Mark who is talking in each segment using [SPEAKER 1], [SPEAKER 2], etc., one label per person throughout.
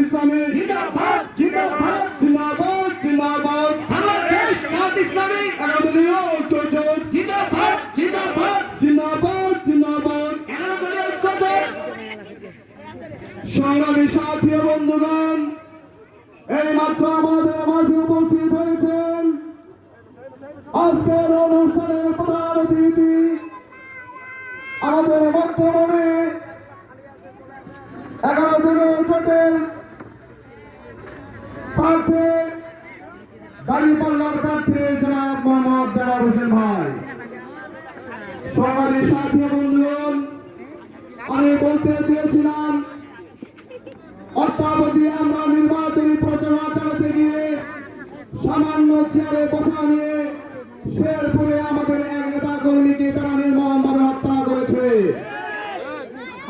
[SPEAKER 1] ইসলামী
[SPEAKER 2] জিন্দাবাদ জিন্দাবাদ
[SPEAKER 1] জিন্দাবাদ জিন্দাবাদ
[SPEAKER 2] বাংলাদেশ জামাত ইসলামী
[SPEAKER 1] এগারো-দলীয় ঐক্যজোট
[SPEAKER 2] জিন্দাবাদ জিন্দাবাদ
[SPEAKER 1] জিন্দাবাদ জিন্দাবাদ
[SPEAKER 2] 11 দলীয় ঐক্যজোট।
[SPEAKER 1] সংগ্রামী সাথী ও বন্ধুগণ, এই মাত্র আমাদের মাঝে উপস্থিত হয়েছেন আজকের অনুষ্ঠানের প্রধান অতিথি, আমাদের বর্তমানে 11 দলীয় জোটের প্রার্থী দাঁড়িপাল্লার প্রার্থী জনাব মোহাম্মদ দেওয়ার হোসেন ভাই। সংগ্রামী সাথী ও বন্ধুগণ, আমি বলতে চেয়েছিলাম অদ্যাবধি আমরা নির্বাচনী প্রচারণা চালাতে গিয়ে সামান্য চেয়ারে বসা নিয়ে শেরপুরে আমাদের এক নেতা কর্মীকে তারা নির্মমভাবে হত্যা করেছে।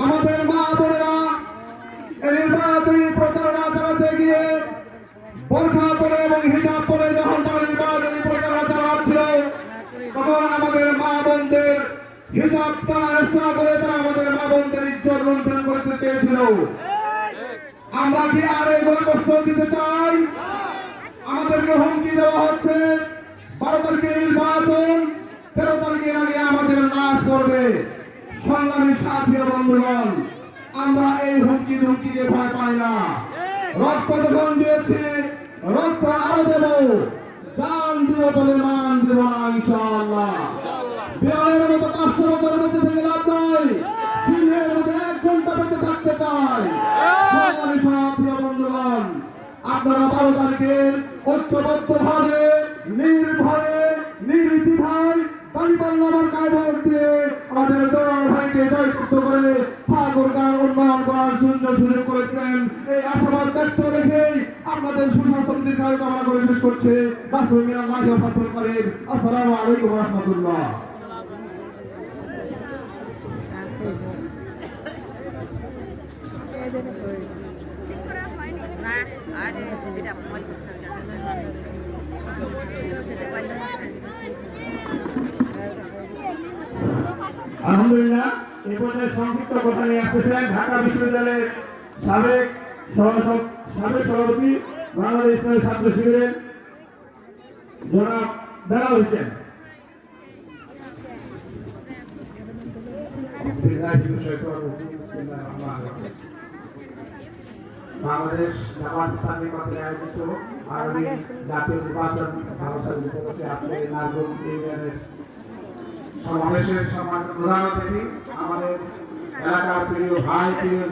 [SPEAKER 1] আমাদের মা বোনেরা এই নির্বাচনী প্রচারণা চালাতে গিয়ে বোরখা পরে এবং হিজাব পরে যখন তারা নির্বাচনী প্রচারণা চালাচ্ছিল, তখন আমাদের মা বোনদের হিজাব তারা রক্ষা করে তারা আমাদের মা বোনদের ইজ্জত লুণ্ঠন করতে চেয়েছিল। আমরা কি আর এগুলো কষ্ট দিতে চাই? আমাদেরকে হুমকি দেওয়া হচ্ছে 12 তারিখে নির্বাচন, 13 তারিখের আগে আমাদের লাশ পড়বে। সংগ্রামী সাথী ও বন্ধুগণ, আমরা এই হুমকি ধুমকিকে ভয় পাই না। রক্ত যখন দিয়েছি, রক্ত আরো দেব, জান দিব তবে মান দিব না ইনশাআল্লাহ। বিড়ালের মতো 500 বছর বেঁচে থেকে লাভ নাই, সিংহের মতো 1 ঘন্টা বেঁচে থাকতে চাই। সংগ্রামী সাথী ও বন্ধুগণ, আপনারা 12 তারিখে ঐক্যবদ্ধভাবে নির্ভয়ে নির্ভীতিভাবে দাঁড়িপাল্লা মার্কায় ভোট দিয়ে আমাদের দোয়ার ভাইকে জয়যুক্ত করে ঠাকুরগাঁও উন্নয়ন করার সুযোগ করে দিলেন। এই আশাবাদ ব্যক্ত রেখেই আপনাদের সুস্বাস্থ্য দীর্ঘায়ু কামনা করে শেষ করছে রাসূল মিনাল্লাহি ওয়া ফাতুল করিম। আসসালামু আলাইকুম ওয়া রাহমাতুল্লাহ।
[SPEAKER 3] আলহামদুলিল্লাহ, এই পর্যায়ে সংক্ষিপ্ত কথা নিয়ে আসতেছেন ঢাকা বিশ্ববিদ্যালয়ের সাবেক সভাপতি বাংলাদেশ ইসলামী ছাত্র শিবিরের জনাব দেওয়ার হোসেন।
[SPEAKER 4] বাংলাদেশ জামাত ইসলামী কর্তৃক আয়োজিত আগামী জাতীয় নির্বাচন ব্যবস্থার উপলক্ষে আজকে নারগোল ইউনিয়নের সমাবেশের সম্মানিত প্রধান অতিথি, আমাদের এলাকার প্রিয় ভাই প্রিয়